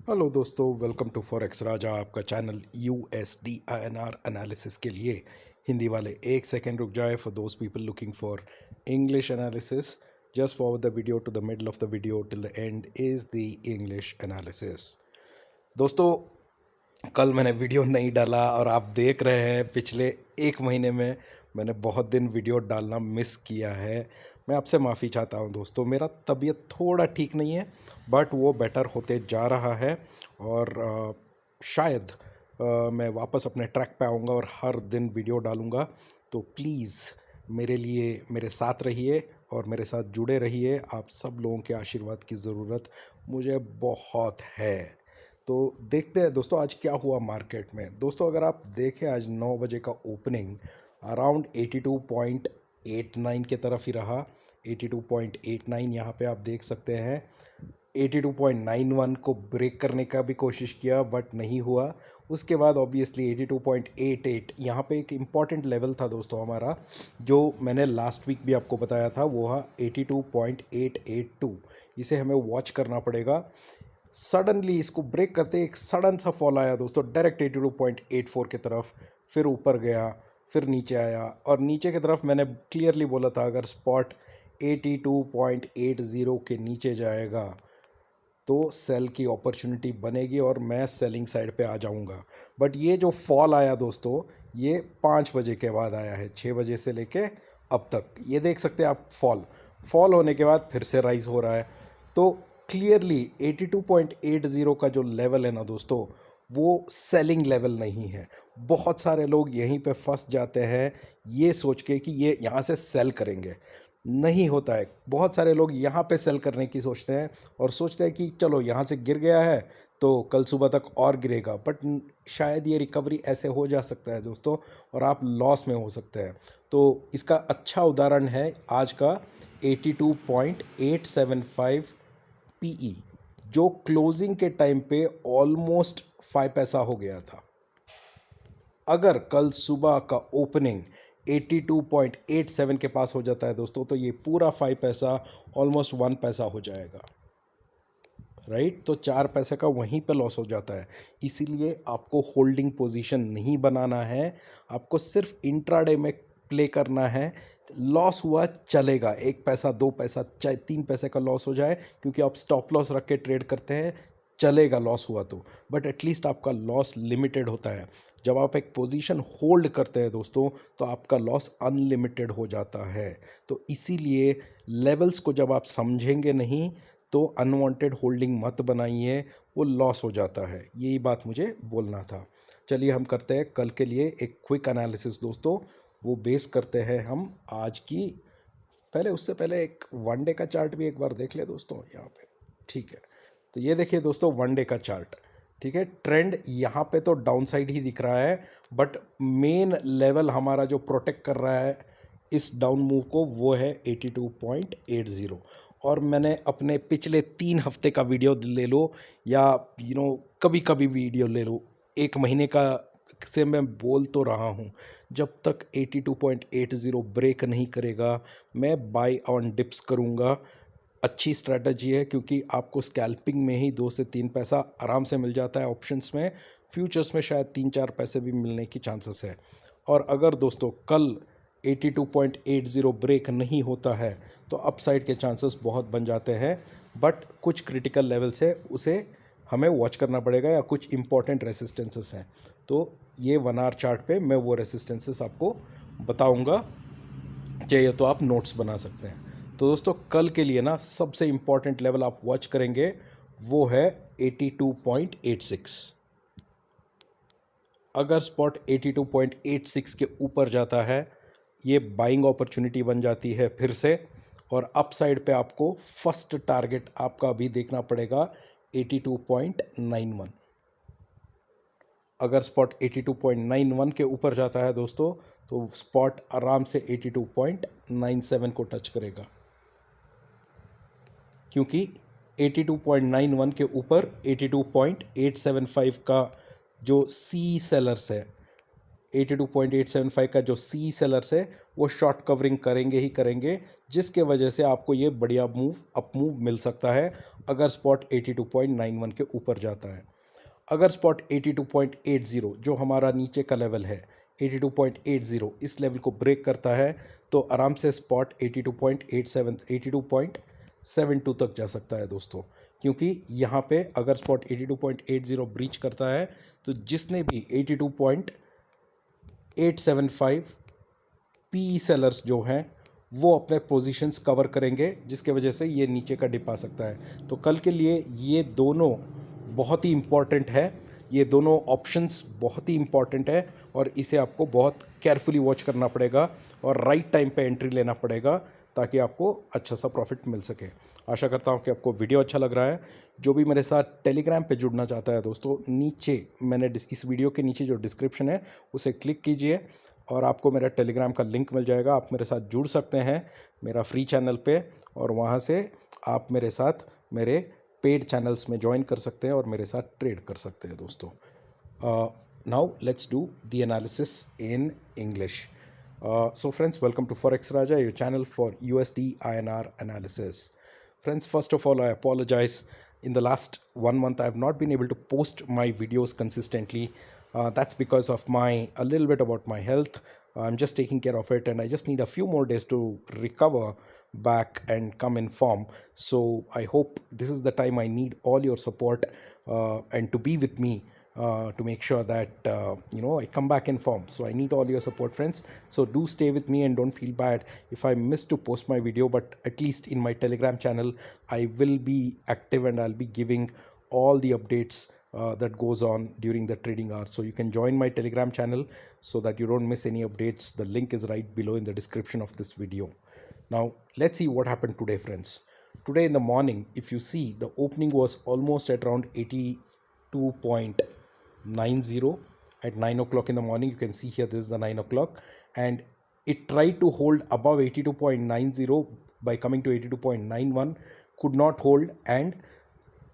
Hello दोस्तों, welcome to forex राजा। आपका channel USD INR analysis के लिए हिंदी वाले एक सेकेंड रुक जाए। For those people looking for English analysis, just forward the video to the middle of the video till the end is the English analysis. दोस्तों, कल मैंने वीडियो नहीं डाला और आप देख रहे हैं पिछले एक महीने में मैंने बहुत दिन वीडियो डालना मिस किया है। मैं आपसे माफ़ी चाहता हूं दोस्तों। मेरा तबीयत थोड़ा ठीक नहीं है, बट वो बेटर होते जा रहा है और शायद मैं वापस अपने ट्रैक पे आऊँगा और हर दिन वीडियो डालूँगा। तो प्लीज़ मेरे लिए मेरे साथ रहिए और मेरे साथ जुड़े रहिए। आप सब लोगों के आशीर्वाद की ज़रूरत मुझे बहुत है। तो देखते हैं दोस्तों आज क्या हुआ मार्केट में। दोस्तों, अगर आप देखें आज 9 बजे का ओपनिंग अराउंड 82.89 के तरफ ही रहा। 82.89 यहाँ पे आप देख सकते हैं। 82.91 को ब्रेक करने का भी कोशिश किया बट नहीं हुआ। उसके बाद ऑब्वियसली 82.88 यहाँ पे एक इम्पॉर्टेंट लेवल था दोस्तों हमारा, जो मैंने लास्ट वीक भी आपको बताया था, वो है 82.882। इसे हमें वॉच करना पड़ेगा। सडनली इसको ब्रेक करते एक सडन सा फॉल आया दोस्तों, डायरेक्ट 82.84 की तरफ। फिर ऊपर गया, फिर नीचे आया और नीचे की तरफ मैंने क्लियरली बोला था अगर स्पॉट 82.80 के नीचे जाएगा तो सेल की अपॉर्चुनिटी बनेगी और मैं सेलिंग साइड पे आ जाऊंगा। बट ये जो फॉल आया दोस्तों, ये 5 बजे के बाद आया है। 6 बजे से लेके अब तक ये देख सकते हैं आप। फॉल होने के बाद फिर से राइज हो रहा है। तो क्लियरली 82.80 का जो लेवल है ना दोस्तों, वो सेलिंग लेवल नहीं है। बहुत सारे लोग यहीं पे फंस जाते हैं ये सोच के कि ये यहाँ से सेल करेंगे। नहीं होता है। बहुत सारे लोग यहाँ पे सेल करने की सोचते हैं और सोचते हैं कि चलो यहाँ से गिर गया है तो कल सुबह तक और गिरेगा। बट शायद ये रिकवरी ऐसे हो जा सकता है दोस्तों और आप लॉस में हो सकते हैं। तो इसका अच्छा उदाहरण है आज का 82.875 पीई, जो क्लोजिंग के टाइम पे ऑलमोस्ट 5 पैसा हो गया था। अगर कल सुबह का ओपनिंग 82.87 के पास हो जाता है दोस्तों, तो ये पूरा 5 पैसा ऑलमोस्ट 1 पैसा हो जाएगा। राइट, तो 4 पैसे का वहीं पे लॉस हो जाता है। इसीलिए आपको होल्डिंग पोजीशन नहीं बनाना है, आपको सिर्फ इंट्राडे में प्ले करना है। लॉस हुआ चलेगा, 1 पैसा 2 पैसा चाहे 3 पैसे का लॉस हो जाए, क्योंकि आप स्टॉप लॉस रख के ट्रेड करते हैं, चलेगा लॉस हुआ तो। बट एटलीस्ट आपका लॉस लिमिटेड होता है। जब आप एक पोजीशन होल्ड करते हैं दोस्तों, तो आपका लॉस अनलिमिटेड हो जाता है। तो इसीलिए लेवल्स को जब आप समझेंगे नहीं तो अनवांटेड होल्डिंग मत बनाइए, वो लॉस हो जाता है। यही बात मुझे बोलना था। चलिए हम करते हैं कल के लिए एक क्विक एनालिसिस दोस्तों। वो बेस करते हैं हम आज की। पहले उससे पहले एक वनडे का चार्ट भी एक बार देख ले दोस्तों यहाँ पे। ठीक है, तो ये देखिए दोस्तों वनडे का चार्ट। ठीक है, ट्रेंड यहाँ पे तो डाउन साइड ही दिख रहा है, बट मेन लेवल हमारा जो प्रोटेक्ट कर रहा है इस डाउन मूव को, वो है 82.80। और मैंने अपने पिछले 3 हफ्ते का वीडियो ले लो या कभी कभी वीडियो ले लो, एक महीने का से मैं बोल तो रहा हूँ, जब तक 82.80 ब्रेक नहीं करेगा मैं बाय ऑन डिप्स करूँगा। अच्छी स्ट्रैटेजी है क्योंकि आपको स्कैल्पिंग में ही 2 से 3 पैसा आराम से मिल जाता है। ऑप्शंस में, फ्यूचर्स में शायद 3-4 पैसे भी मिलने की चांसेस है। और अगर दोस्तों कल 82.80 ब्रेक नहीं होता है तो अपसाइड के चांसेस बहुत बन जाते हैं। बट कुछ क्रिटिकल लेवल्स है, उसे हमें वॉच करना पड़ेगा, या कुछ इंपॉर्टेंट रेसिस्टेंसेस हैं। तो ये 1 आवर चार्ट पे मैं वो रेसिस्टेंसेस आपको बताऊंगा, चाहिए तो आप नोट्स बना सकते हैं। तो दोस्तों कल के लिए ना सबसे इम्पॉर्टेंट लेवल आप वॉच करेंगे वो है 82.86। अगर स्पॉट 82.86 के ऊपर जाता है, ये बाइंग अपॉर्चुनिटी बन जाती है फिर से। और अप साइड पे आपको फर्स्ट टारगेट आपका अभी देखना पड़ेगा 82.91। अगर स्पॉट 82.91 के ऊपर जाता है दोस्तों, तो स्पॉट आराम से 82.97 को टच करेगा, क्योंकि 82.91 के ऊपर 82.875 का जो सी सेलर्स है, 82.875 का जो सी सेलर्स है वो शॉर्ट कवरिंग करेंगे ही करेंगे, जिसके वजह से आपको ये बढ़िया अप मूव मिल सकता है अगर स्पॉट 82.91 के ऊपर जाता है। अगर स्पॉट 82.80 जो हमारा नीचे का लेवल है 82.80 इस लेवल को ब्रेक करता है तो आराम से स्पॉट 82.87 82.72 तक जा सकता है दोस्तों, क्योंकि यहाँ पे अगर स्पॉट 82.80 ब्रीच करता है तो जिसने भी 82.875 पी सेलर्स जो हैं वो अपने पोजीशंस कवर करेंगे, जिसके वजह से ये नीचे का डिप आ सकता है। तो कल के लिए ये दोनों बहुत ही इम्पॉर्टेंट है, ये दोनों ऑप्शंस बहुत ही इम्पॉर्टेंट है और इसे आपको बहुत केयरफुली वॉच करना पड़ेगा और राइट टाइम पे एंट्री लेना पड़ेगा ताकि आपको अच्छा सा प्रॉफिट मिल सके। आशा करता हूँ कि आपको वीडियो अच्छा लग रहा है। जो भी मेरे साथ टेलीग्राम पे जुड़ना चाहता है दोस्तों, नीचे मैंने इस वीडियो के नीचे जो डिस्क्रिप्शन है उसे क्लिक कीजिए और आपको मेरा टेलीग्राम का लिंक मिल जाएगा। आप मेरे साथ जुड़ सकते हैं मेरा फ्री चैनल पे और वहाँ से आप मेरे साथ मेरे पेड चैनल्स में ज्वाइन कर सकते हैं और मेरे साथ ट्रेड कर सकते हैं दोस्तों। Now let's do the analysis in English. So friends, welcome to Forex Raja, your channel for USD INR analysis. Friends, first of all, I apologize. In the last 1 month, I have not been able to post my videos consistently. That's because of a little bit about my health. I'm just taking care of it and I just need a few more days to recover back and come in form. So I hope this is the time I need all your support and to be with me to make sure that I come back in form. So I need all your support, friends. So do stay with me and don't feel bad if I miss to post my video, but at least in my Telegram channel I will be active and I'll be giving all the updates that goes on during the trading hours. So you can join my Telegram channel so that you don't miss any updates. The link is right below in the description of this video. Now let's see what happened today, friends. Today in the morning, if you see, the opening was almost at around 82.90 at 9 o'clock in the morning. You can see here this is the 9 o'clock and it tried to hold above 82.90 by coming to 82.91, could not hold, and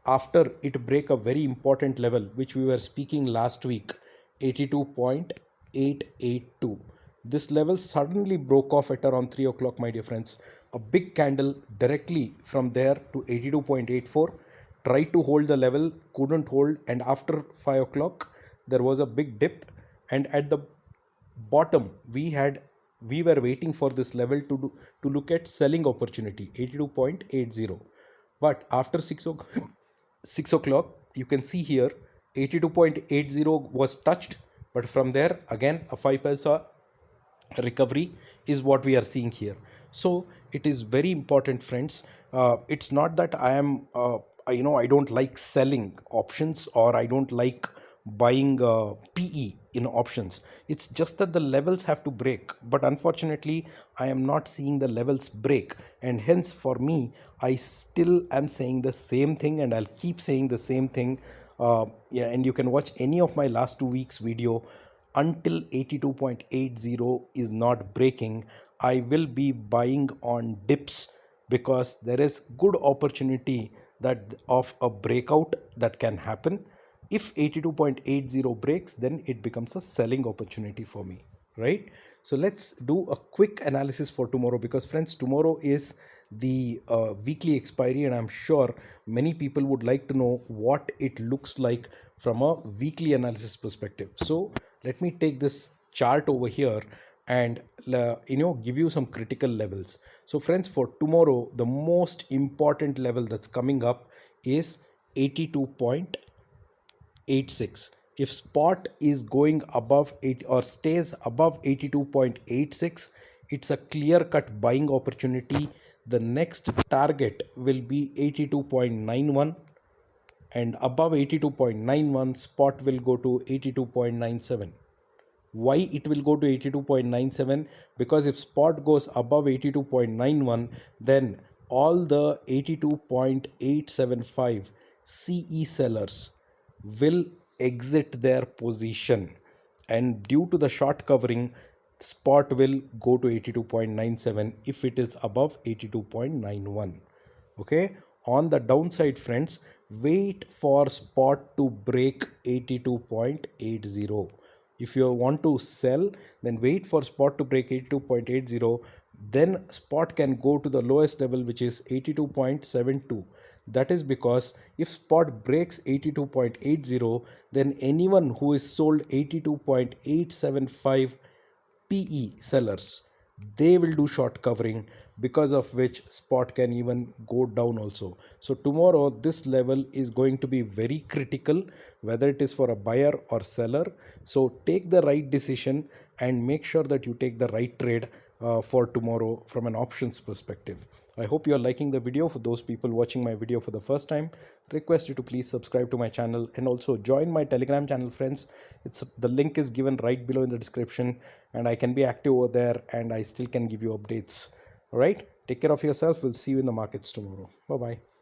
after it break a very important level which we were speaking last week, 82.882, this level suddenly broke off at around 3 o'clock, my dear friends. A big candle directly from there to 82.84, tried to hold the level, couldn't hold, and after 5 o'clock there was a big dip, and at the bottom we were waiting for this level to look at selling opportunity 82.80, but after 6 o'clock you can see here 82.80 was touched, but from there again a 5 paisa recovery is what we are seeing here. So it is very important, friends. It's not that I am I don't like selling options or I don't like buying PE in options. It's just that the levels have to break, but unfortunately I am not seeing the levels break, and hence for me I still am saying the same thing and I'll keep saying the same thing. Yeah, and you can watch any of my last 2 weeks video. Until 82.80 is not breaking, I will be buying on dips because there is good opportunity that of a breakout that can happen. If 82.80 breaks, then it becomes a selling opportunity for me, right? So let's do a quick analysis for tomorrow, because friends, tomorrow is the weekly expiry and I'm sure many people would like to know what it looks like from a weekly analysis perspective. So let me take this chart over here and give you some critical levels. So friends, for tomorrow the most important level that's coming up is 82.86. If spot is going above 8 or stays above 82.86, it's a clear cut buying opportunity. The next target will be 82.91, and above 82.91 spot will go to 82.97. Why it will go to 82.97? Because if spot goes above 82.91, then all the 82.875 CE sellers will exit their position, and due to the short covering, spot will go to 82.97 if it is above 82.91. Okay, on the downside, friends, wait for spot to break 82.80. If you want to sell, then wait for spot to break 82.80. Then spot can go to the lowest level, which is 82.72. That is because if spot breaks 82.80, then anyone who is sold 82.875 PE sellers, they will do short covering, because of which spot can even go down also. So tomorrow this level is going to be very critical, whether it is for a buyer or seller. So take the right decision and make sure that you take the right trade for tomorrow from an options perspective. I hope you are liking the video. For those people watching my video for the first time, request you to please subscribe to my channel and also join my Telegram channel, friends. It's the link is given right below in the description, and I can be active over there and I still can give you updates. All right, take care of yourself. We'll see you in the markets tomorrow. Bye bye.